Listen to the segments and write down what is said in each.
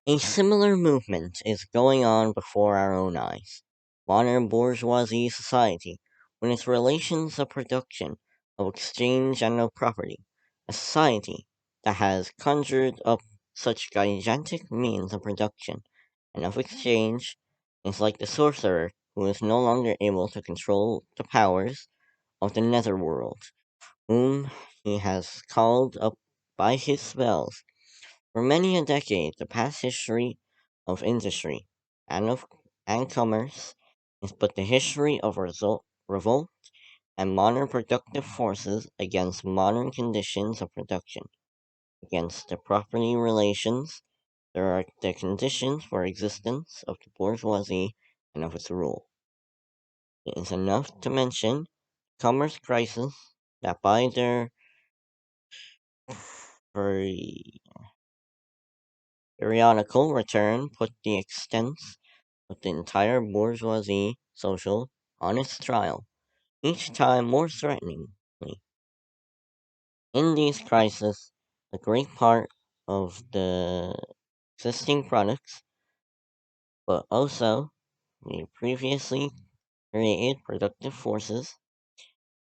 A similar movement is going on before our own eyes. Modern bourgeoisie society, with its relations of production, of exchange, and of property, a society that has conjured up such gigantic means of production and of exchange, is like the sorcerer who is no longer able to control the powers of the netherworld, whom he has called up by his spells. For many a decade, the past history of industry and of and commerce is but the history of revolt and modern productive forces against modern conditions of production, against the property relations that are the conditions for existence of the bourgeoisie and of its rule. It is enough to mention commerce crisis that by their peri- periodical return put the extent with the entire bourgeoisie social on its trial, each time more threateningly. In these crises, a great part of the existing products, but also the previously created productive forces,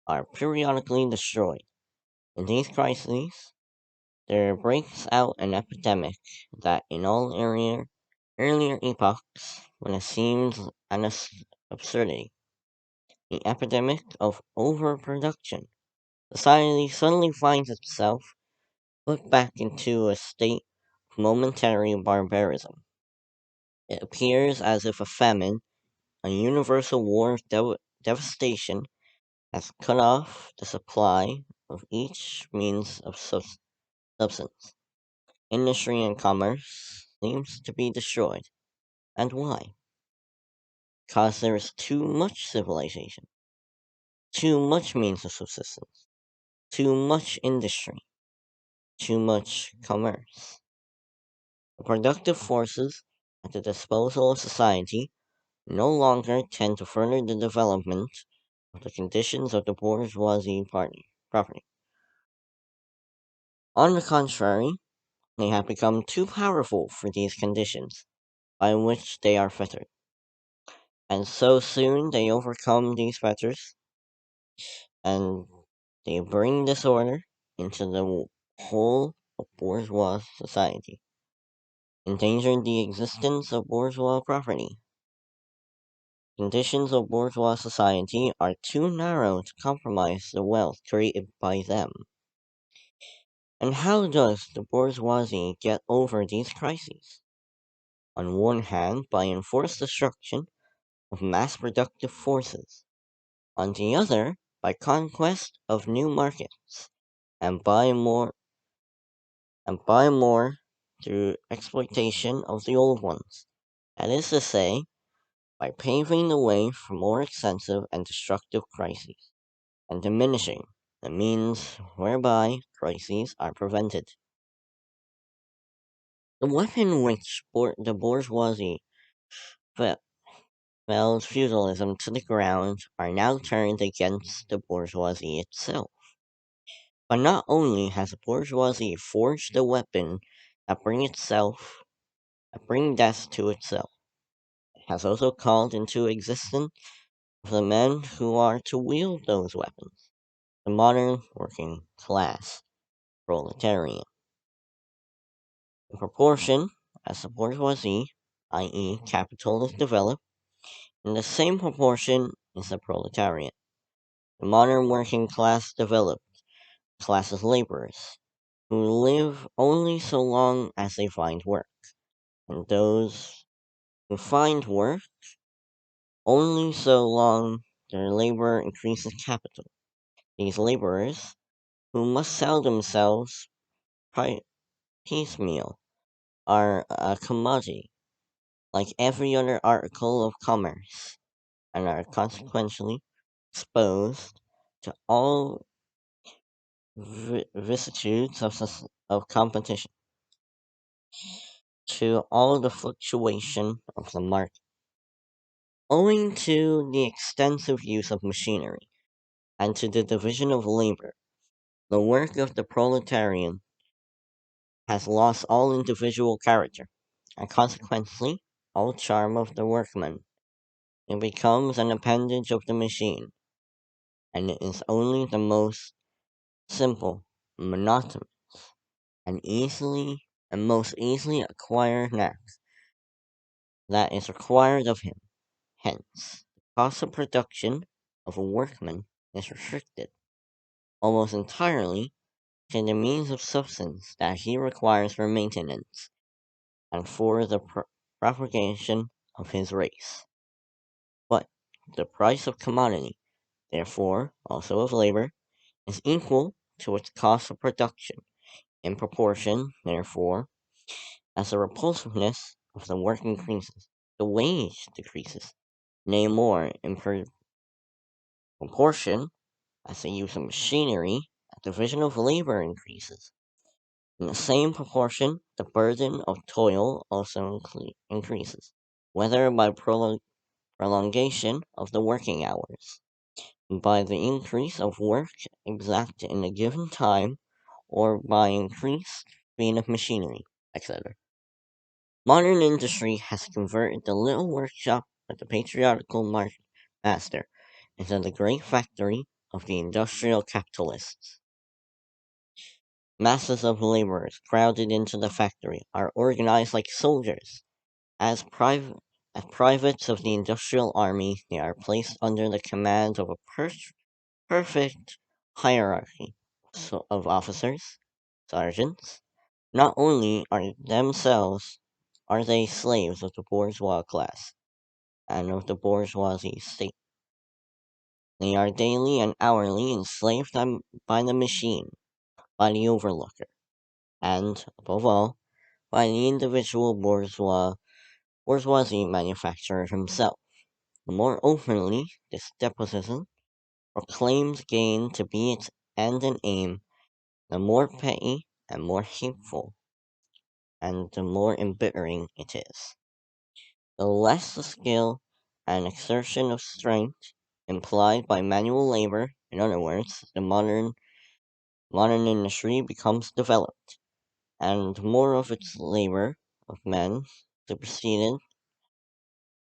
are periodically destroyed. In these crises, there breaks out an epidemic that in all earlier epochs, when it seemed an absurdity, the epidemic of overproduction. Society suddenly finds itself put back into a state of momentary barbarism. It appears as if a famine, a universal war of devastation, has cut off the supply of each means of substance. Industry and commerce seems to be destroyed. And why? Because there is too much civilization, too much means of subsistence, too much industry, too much commerce. The productive forces at the disposal of society no longer tend to further the development of the conditions of the bourgeoisie property. On the contrary, they have become too powerful for these conditions by which they are fettered, and so soon they overcome these fetters and they bring disorder into the whole of bourgeois society, endanger the existence of bourgeois property. Conditions of bourgeois society are too narrow to compromise the wealth created by them. And how does the bourgeoisie get over these crises? On one hand, by enforced destruction of mass productive forces, on the other, by conquest of new markets, and by more through exploitation of the old ones. That is to say, by paving the way for more extensive and destructive crises, and diminishing the means whereby crises are prevented. The weapon which the bourgeoisie fe- fells feudalism to the ground are now turned against the bourgeoisie itself. But not only has the bourgeoisie forged a weapon that that bring death to itself, it has also called into existence the men who are to wield those weapons, the modern working class, proletariat. In proportion as the bourgeoisie, i.e., capital, is developed, in the same proportion is the proletariat. The modern working class developed class as laborers, who live only so long as they find work, and those who find work only so long their labor increases capital. These laborers, who must sell themselves pri- piecemeal, are a commodity, like every other article of commerce, and are consequently exposed to all vicissitudes of competition, to all the fluctuation of the market. Owing to the extensive use of machinery and to the division of labor, the work of the proletarian has lost all individual character. and consequently, all charm of the workman. It becomes an appendage of the machine, and it is only the most simple, monotonous, and most easily acquired knack that is required of him. Hence, the cost of production of a workman is restricted almost entirely to the means of substance that he requires for maintenance and for the propagation of his race. But the price of commodity, therefore also of labor, is equal to its cost of production, in proportion, therefore, as the repulsiveness of the work increases, the wage decreases, nay more, in proportion as the use of machinery and division of labor increases. In the same proportion, the burden of toil also increases, whether by prolongation of the working hours, by the increase of work exacted in a given time, or by increased speed of machinery, etc. Modern industry has converted the little workshop of the patriarchal master into the great factory of the industrial capitalists. Masses of laborers crowded into the factory are organized like soldiers. As, as privates of the industrial army, they are placed under the command of a perfect hierarchy of officers, sergeants. Not only are they slaves of the bourgeois class and of the bourgeoisie state, they are daily and hourly enslaved by the machine, by the overlooker, and, above all, by the individual bourgeoisie manufacturer himself. The more openly this despotism proclaims gain to be its end and aim, the more petty and more hateful, and the more embittering it is. The less the skill and exertion of strength implied by manual labor, in other words, the modern industry becomes developed, and more of its labor of men superseded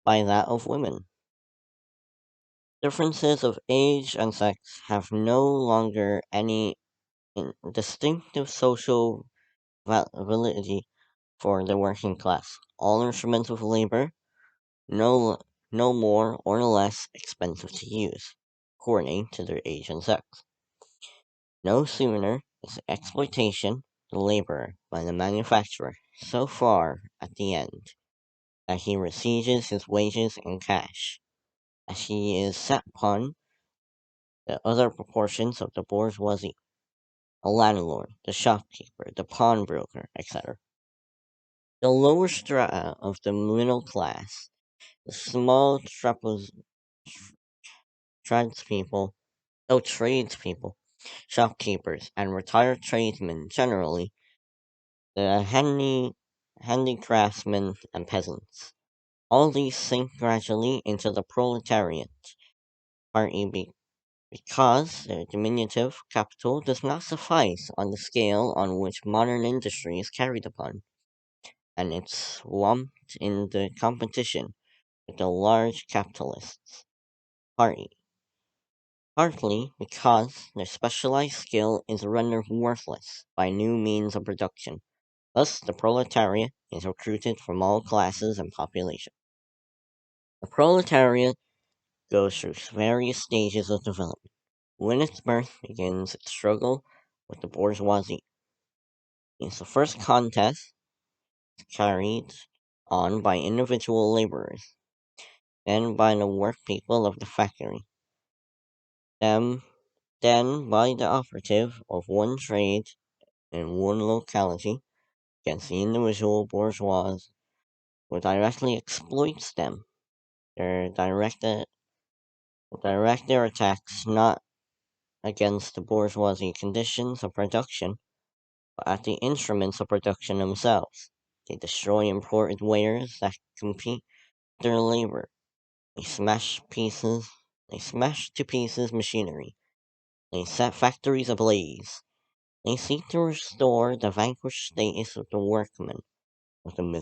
by that of women. Differences of age and sex have no longer any distinctive social validity for the working class. All instruments of labor no no more or less expensive to use, according to their age and sex. No sooner is the exploitation the laborer by the manufacturer so far at the end that he receives his wages in cash, as he is set upon the other proportions of the bourgeoisie, the landlord, the shopkeeper, the pawnbroker, etc. The lower strata of the middle class, the small tradespeople, tradespeople, shopkeepers, and retired tradesmen generally, the handicraftsmen and peasants. All these sink gradually into the proletariat, partly because their diminutive capital does not suffice on the scale on which modern industry is carried upon, and it's swamped in the competition with the large capitalists, partly, partly because their specialized skill is rendered worthless by new means of production. Thus, the proletariat is recruited from all classes and population. The proletariat goes through various stages of development. When its birth begins its struggle with the bourgeoisie. It's the first contest carried on by individual laborers, then by the workpeople of the factory, then, then by the operative of one trade in one locality against the individual bourgeois who directly exploits them. They direct their attacks not against the bourgeoisie conditions of production, but at the instruments of production themselves. They destroy imported wares that compete with their labor. They they smash to pieces machinery. They set factories ablaze. They seek to restore the vanquished status of the workmen of the Middle